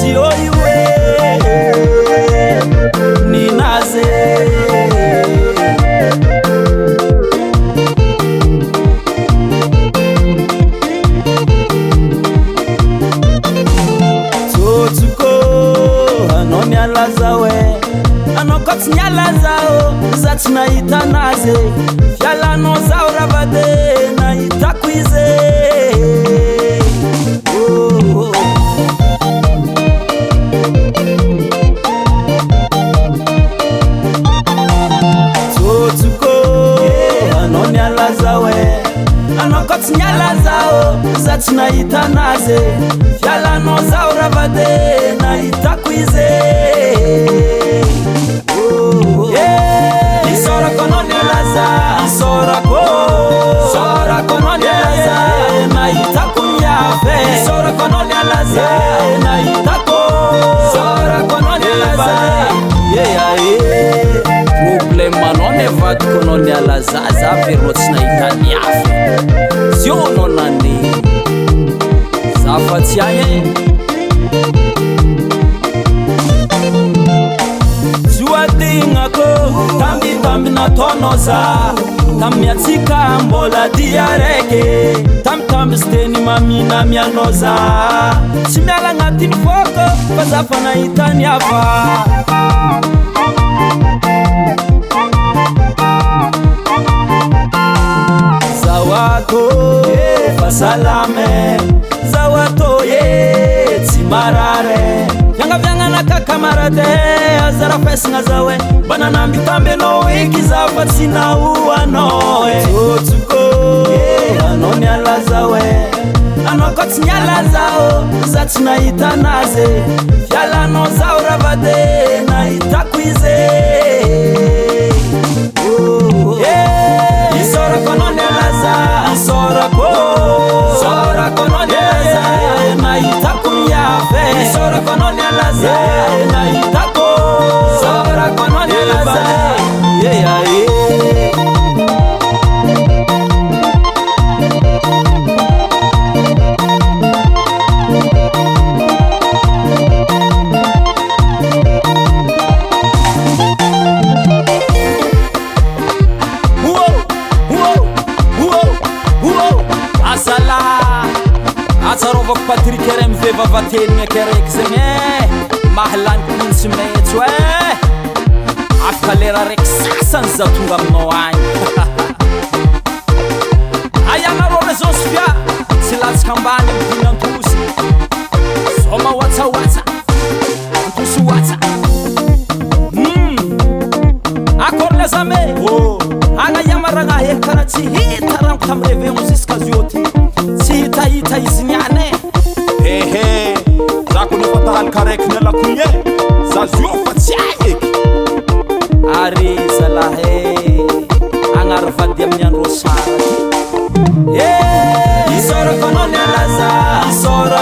sioiwe ninaze Totsuko anoni alazawe anokot nyalazao zatina itanaze fialano zao ravade na itakwize anokot nyalazao zatina itanaze fialano zao ravade na itakwize isora kononi alaza isora kononi alaza na itakunyafe isora kononi alaza na itako isora kononi alaza problem manone vat kononi alaza za verotsina itaniafe siononani zafatsiagne zuadignako tambitambi natonoza tamiatsika mbola diareke tamtambi steni mamina mianoza tsy miala agnatiny foko fa zafa nahitany hafa zawato fasalame zawato ye tsy marare fiangaviagnanaka kamarade azara fesagna zawe bananambitambenao eky zafa tsy nahoanoe totsuko anoni alazawe anoko tsy nialazao za tsy nahitanaze fialano zao ravade nahitako ize isora kononi alaza isora kononi alaza nahitako miafe isora kononi alaza nahitako isora kononi alaza Patrick RMV vavateligna keraiky zegny mahalany pinsy metso afaka lera raiky sasany za tonga aminao agny ayanareo raison sofia tsy latsaka ambany amidiny antosy soma watsawatsa antosy watsa akory zame agnayamaragna he kara tsy hita ranko tamy revegno jusqu'à zioty tsy hitahita izy niane zako nefa tahaly karaiky nialakogny za zio fa tsy agny eky ary zalahe agnary vady amin'ny andro sara isora kononi alaza isora